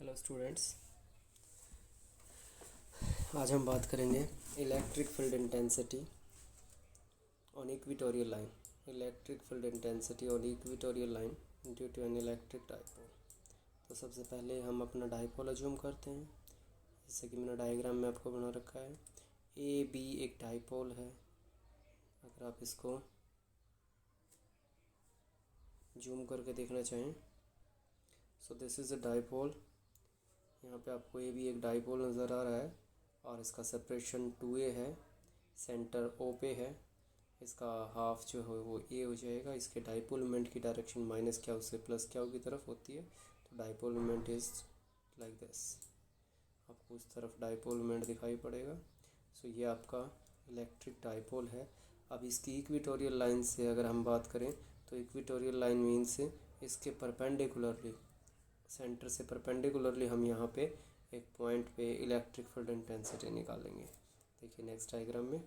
Hello students. आज हम बात करेंगे electric field intensity on equatorial line. Electric field intensity on equatorial line due to an electric dipole. तो सबसे पहले हम अपना डाइपोल अज्यूम करते हैं, जैसे कि मैंने डायग्राम में आपको बना रखा है। ए बी एक डाइपोल है। अगर आप इसको जूम करके देखना चाहें, so this is a dipole. यहाँ पे आपको ए भी एक डाइपोल नज़र आ रहा है और इसका सेपरेशन 2a है, सेंटर O पे है। इसका हाफ जो है वो A हो जाएगा। इसके डाइपोल मोमेंट की डायरेक्शन माइनस क्या से प्लस क्या की तरफ होती है, तो dipole moment is like this. आपको उस तरफ डाइपोल मोमेंट दिखाई पड़ेगा। सो ये आपका इलेक्ट्रिक डाइपोल है। अब इसकी इक्वेटोरियल लाइन से अगर हम बात करें, तो इक्वेटोरियल लाइन मीन्स इसके परपेंडिकुलरली, सेंटर से परपेंडिकुलरली हम यहाँ पे एक पॉइंट पे इलेक्ट्रिक फील्ड इंटेंसिटी निकालेंगे। देखिए नेक्स्ट डायग्राम में।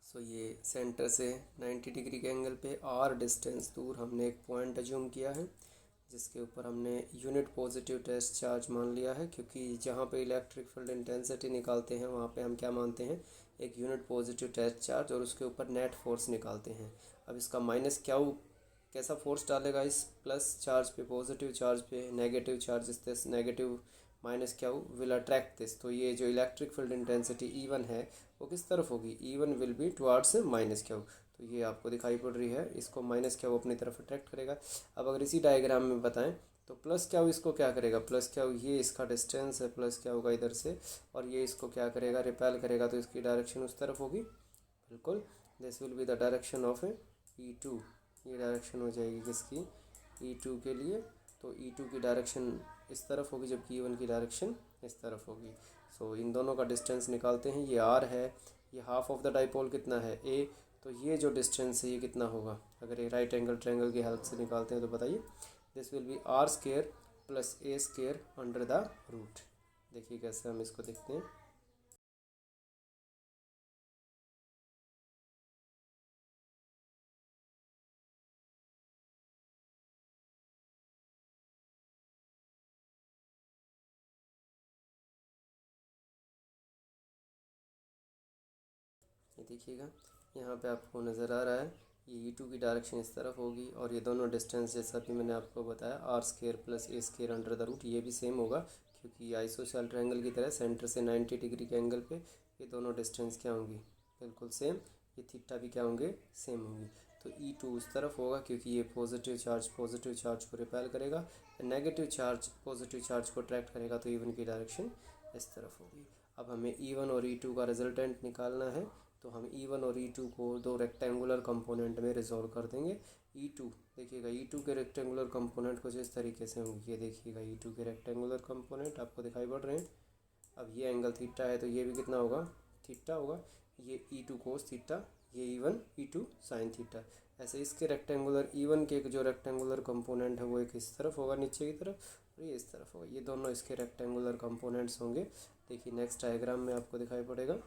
सो ये सेंटर से 90 डिग्री के एंगल पे आर डिस्टेंस दूर हमने एक पॉइंट अज्यूम किया है, जिसके ऊपर हमने यूनिट पॉजिटिव टेस्ट चार्ज मान लिया है, क्योंकि जहाँ पे इलेक्ट्रिक फील्ड इंटेंसिटी निकालते हैं वहाँ पे हम क्या मानते हैं, एक यूनिट पॉजिटिव टेस्ट चार्ज, और उसके ऊपर नेट फोर्स निकालते हैं। अब इसका माइनस क्या कैसा फोर्स डालेगा इस प्लस चार्ज पे, पॉजिटिव चार्ज पे negative charge, this negative minus क्या विल अट्रैक्ट दिस। तो ये जो इलेक्ट्रिक फील्ड इंटेंसिटी E1 है वो किस तरफ होगी, E1 will be towards minus क्या। तो ये आपको दिखाई पड़ रही है, इसको माइनस क्या अपनी तरफ अट्रैक्ट करेगा। अब अगर इसी डायग्राम में बताएं, तो प्लस क्या इसको क्या करेगा, प्लस क्या ये इसका डिस्टेंस है, प्लस क्या होगा इधर से, और ये इसको क्या करेगा, रिपेल करेगा। तो इसकी डायरेक्शन उस तरफ होगी, बिल्कुल। This will be the direction of E2। ये डायरेक्शन हो जाएगी किसकी, E2 के लिए। तो E2 की डायरेक्शन इस तरफ होगी, जबकि E1 की डायरेक्शन इस तरफ होगी। सो इन दोनों का डिस्टेंस निकालते हैं। ये R है, ये हाफ ऑफ द डाइपोल कितना है A। तो ये जो डिस्टेंस है ये कितना होगा, अगर ये राइट एंगल ट्रायंगल की हेल्प से निकालते हैं तो बताइए। This will be R square plus A square under the root. देखिए कैसे हम इसको देखते हैं। ये देखिएगा यहाँ पे आपको नज़र आ रहा है, ये E2 की डायरेक्शन इस तरफ होगी, और ये दोनों डिस्टेंस जैसा कि मैंने आपको बताया R square plus A square under the root, ये भी सेम होगा, क्योंकि आइसोसेल ट्रायंगल की तरह सेंटर से 90 डिग्री के एंगल पे ये दोनों डिस्टेंस क्या होंगी, बिल्कुल सेम। ये थीटा भी क्या होंगे, सेम होंगी। तो E2 उस तरफ होगा, क्योंकि ये पॉजिटिव चार्ज को रिपेल करेगा, नेगेटिव चार्ज पॉजिटिव चार्ज को अट्रैक्ट करेगा, तो E1 की डायरेक्शन इस तरफ होगी। अब हमें E1 और E2 का रिजल्टेंट निकालना है, तो हम E1 और E2 को दो रेक्टेंगुलर कंपोनेंट में रिजॉल्व कर देंगे। E2 देखिएगा, E2 के रेक्टेंगुलर कंपोनेंट कुछ इस तरीके से होंगे। ये देखिएगा E2 के रेक्टेंगुलर कंपोनेंट आपको दिखाई पड़ रहे हैं। अब ये एंगल थीटा है, तो ये भी कितना होगा, थीटा होगा। ये E2 कोस थीटा, ये E1 E2 साइन थीटा। ऐसे इसके रेक्टेंगुलर E1 के जो रेक्टेंगुलर कंपोनेंट है वो एक इस तरफ होगा नीचे की तरफ, और ये इस तरफ होगा। ये दोनों इसके रेक्टेंगुलर कंपोनेंट्स होंगे। देखिए नेक्स्ट डायग्राम में आपको दिखाई पड़ेगा।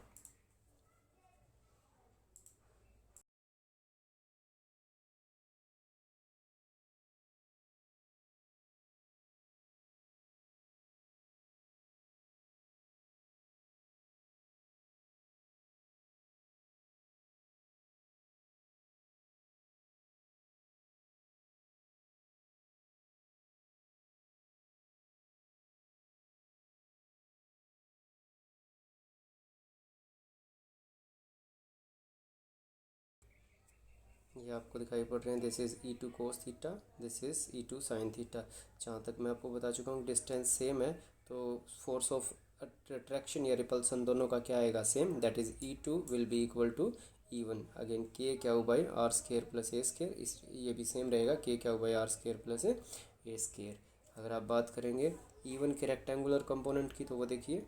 ये आपको दिखाई पड़ रहे हैं, this is E2 cos theta, this is E2 sine theta. जहाँ तक मैं आपको बता चुका हूँ डिस्टेंस सेम है, तो फोर्स ऑफ अट्रैक्शन या रिपल्सन दोनों का क्या आएगा, same. That is E2 will be equal to E1। Again k q हो by r square plus a square, इस ये भी सेम रहेगा, के क्या हो by r square plus a square. अगर आप बात करेंगे E1 के रेक्टेंगुलर कंपोनेंट की, तो वो देखिए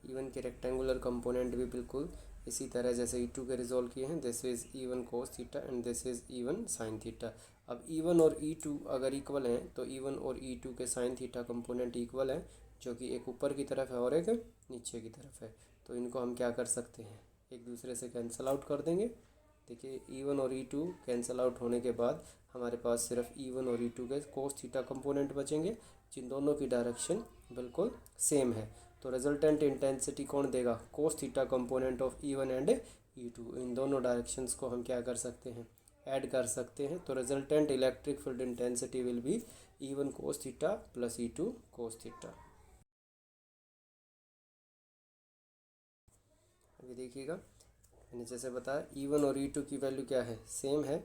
E1 के रेक्टेंगुलर कंपोनेंट भी बिल्कुल इसी तरह जैसे E2 के रिजोल्व किए हैं, this is E1 cos theta and this is E1 sin theta. अब E1 और E2 अगर इक्वल हैं तो E1 और E2 के sin थीटा कंपोनेंट इक्वल हैं, जो कि एक ऊपर की तरफ है और एक नीचे की तरफ है। तो इनको हम क्या कर सकते हैं, एक दूसरे से कैंसिल आउट कर देंगे। देखिए E1 और E2 कैंसिल आउट होने के बाद हमारे पास सिर्फ E1 और E2 के cos थीटा कंपोनेंट बचेंगे, जिन दोनों की डायरेक्शन बिल्कुल सेम है। तो रिजल्टेंट इंटेंसिटी कौन देगा, cos theta component of E1 and E2। इन दोनों डायरेक्शंस को हम क्या कर सकते हैं, ऐड कर सकते हैं। तो resultant electric field intensity will be E1 cos theta plus E2 cos theta. अभी देखिएगा, मैंने जैसे बताया E1 और E2 की वैल्यू क्या है, सेम है।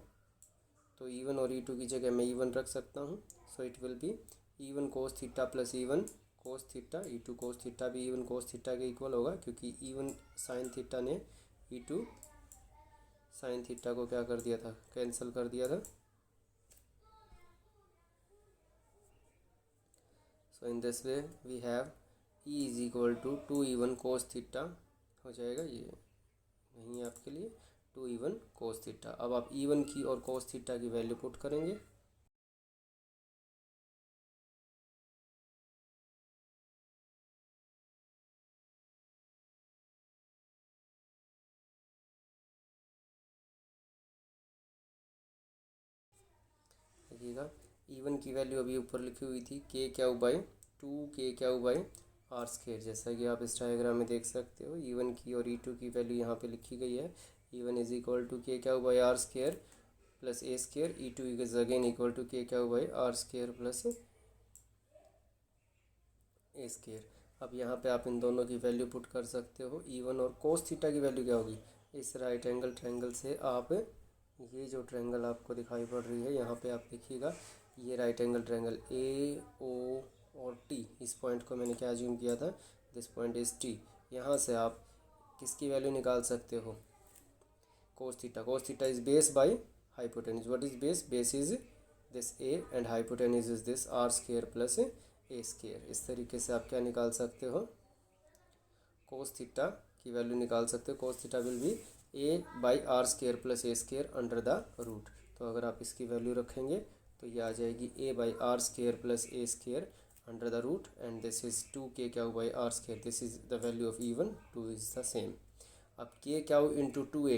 तो E1 और E2 की जगह मैं E1 रख सकता हूँ। So it will be E1 cos theta plus E1 cos theta. E2 cos theta भी E1 cos थीटा के इक्वल होगा, क्योंकि E1 sin थीटा ने E2 sin थीटा को क्या कर दिया था, कैंसिल कर दिया था। So in this way we have E is equal to 2E1 cos theta हो जाएगा, ये नहीं है आपके लिए, 2E1 cos थीटा। अब आप E1 की और cos थीटा की वैल्यू पुट करेंगे। देखिएगा, E1 की वैल्यू अभी ऊपर लिखी हुई थी k⁻2 k⁻r², जैसा कि आप इस डायग्राम में देख सकते हो। E1 की और E2 की वैल्यू यहाँ पे लिखी गई है। E1 is equal to k⁻r² plus a², E2 is again equal to k⁻r² plus a²। अब यहाँ पे आप इन दोनों की वैल्यू पुट कर सकते हो। E1 और cos थीटा की वैल्यू क्या होगी, इस राइट एंगल ट्रायंगल से आप ये जो ट्रायंगल आपको दिखाई पड़ रही है यहाँ पे आप देखिएगा, ये right angle triangle A O और T, इस पॉइंट को मैंने क्या अज्यूम किया था, दिस पॉइंट इज T। यहाँ से आप किसकी वैल्यू निकाल सकते हो, cos theta. cos theta is base by hypotenuse. What is base, base is this A and hypotenuse is this r² plus a²। इस तरीके से आप क्या निकाल सकते हो, cos थीटा की वैल्यू निकाल सकते हो। cos theta will be A/r² plus a² under the root. तो अगर आप इसकी वैल्यू रखेंगे तो ये आ जाएगी A/r² plus a² under the root, and this is 2k⁻r²। This is the value of E1, 2 is the same. अब k⁻इंटू 2a,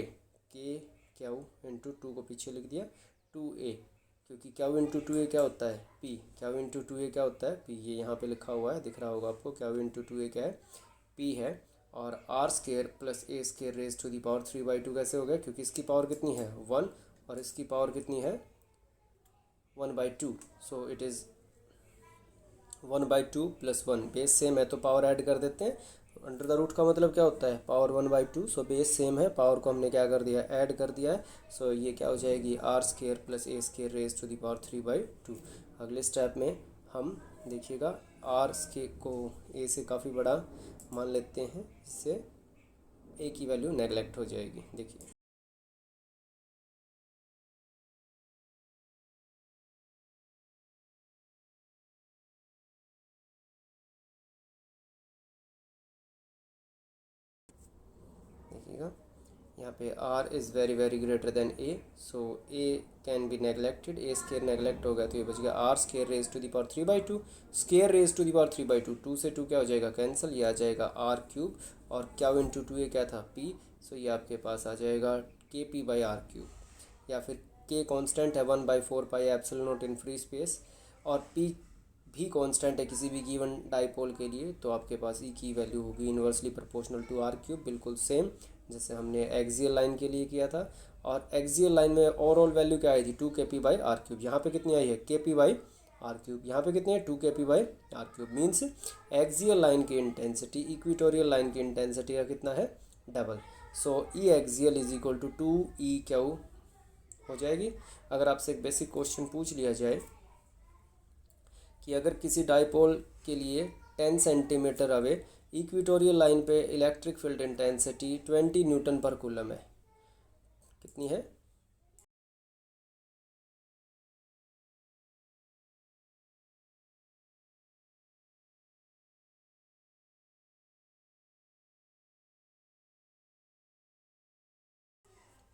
k⁻ इंटू 2 को पीछे लिख दिया 2a, क्योंकि क्यू इंटू 2a क्या होता है, p। क्यू इंटू 2a क्या होता है, p। ये यहाँ पे लिखा हुआ है, दिख रहा होगा आपको। क्यू इंटू 2a क्या है, p है। और r² plus a² raise to the power 3/2 कैसे हो गया, क्योंकि इसकी पावर कितनी है 1 और इसकी पावर कितनी है 1/2। So it is 1/2 plus 1। Base same है तो पावर ऐड कर देते हैं। अंडर द रूट का मतलब क्या होता है, पावर 1/2। सो बेस सेम है, पावर को हमने क्या कर दिया, ऐड कर दिया है। सो ये क्या हो जाएगी r² plus a² raise to the power 3/2। अगले स्टेप में हम देखिएगा r² को a से काफ़ी बड़ा मान लेते हैं, इससे a की वैल्यू नेगलेक्ट हो जाएगी। देखिए देखिएगा, यहाँ पे r is very very greater than a, so a can be neglected. a² neglect हो गया तो ये बच गया r² raise to the power 3/2, square raise to the power 3/2। 2 से 2 क्या हो जाएगा, कैंसिल। ये आ जाएगा r³ और क्या इंटू 2a क्या था, p। सो ये आपके पास आ जाएगा kp/r³, या फिर k कांस्टेंट है 1/4 pi epsilon not in free space, और p भी कांस्टेंट है किसी भी गिवन डाइपोल के लिए। तो आपके पास e की वैल्यू होगी इन्वर्सली प्रोपोर्शनल टू r³, बिल्कुल सेम जैसे हमने एक्सियल लाइन के लिए किया था। और एक्सियल लाइन में ओवरऑल वैल्यू क्या आई थी, 2kp/r³। यहाँ पे कितनी आई है, kp/r³। यहाँ पे कितनी है, 2kp/r³। मीन्स एक्सियल लाइन की इंटेंसिटी इक्वेटोरियल लाइन की इंटेंसिटी का कितना है, double. So E axial is equal to 2E हो जाएगी। अगर आपसे एक बेसिक क्वेश्चन पूछ लिया जाए कि अगर किसी डाइपोल के लिए 10 सेंटीमीटर अवे इक्वेटोरियल लाइन पे इलेक्ट्रिक फील्ड इंटेंसिटी 20 न्यूटन पर कूलम है, कितनी है,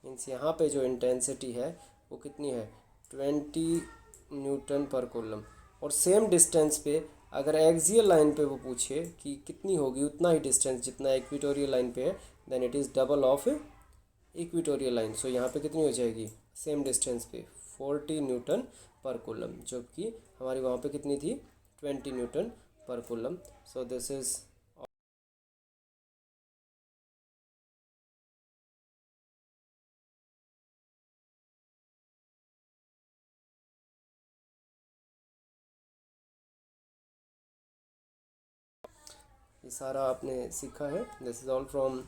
मीन्स यहाँ पे जो इंटेंसिटी है वो कितनी है 20 न्यूटन पर कूलम। और सेम डिस्टेंस पे अगर एक्सियल लाइन पे वो पूछे कि कितनी होगी उतना ही डिस्टेंस जितना इक्वेटोरियल लाइन पे है, then it is double of equatorial line. So यहाँ पे कितनी हो जाएगी सेम डिस्टेंस पे 40 न्यूटन पर कूलम, जबकि हमारी वहाँ पे कितनी थी 20 न्यूटन पर कूलम। सो दिस इज़ ये सारा आपने सीखा है। This is all from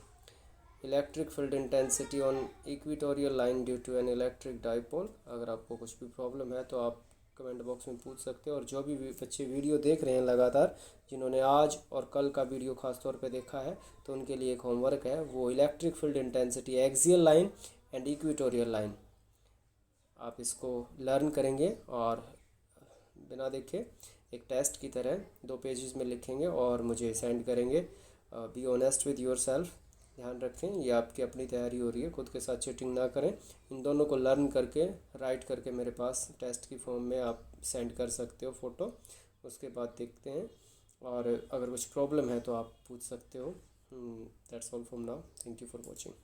electric field intensity on equatorial line due to an electric dipole. अगर आपको कुछ भी प्रॉब्लम है तो आप कमेंट बॉक्स में पूछ सकते हो। और जो भी बच्चे वीडियो देख रहे हैं लगातार, जिन्होंने आज और कल का वीडियो खास तौर पे देखा है, तो उनके लिए एक होमवर्क है, वो electric field intensity axial line and equatorial line आप इसको लर्न करेंगे और बिना देखे एक टेस्ट की तरह 2 पेजेस में लिखेंगे और मुझे सेंड करेंगे। Be honest with your self, ध्यान रखें ये आपकी अपनी तैयारी हो रही है, खुद के साथ चीटिंग ना करें। इन दोनों को लर्न करके राइट करके मेरे पास टेस्ट की फॉर्म में आप सेंड कर सकते हो फ़ोटो। उसके बाद देखते हैं, और अगर कुछ प्रॉब्लम है तो आप पूछ सकते हो। That's all from now, thank you for watching.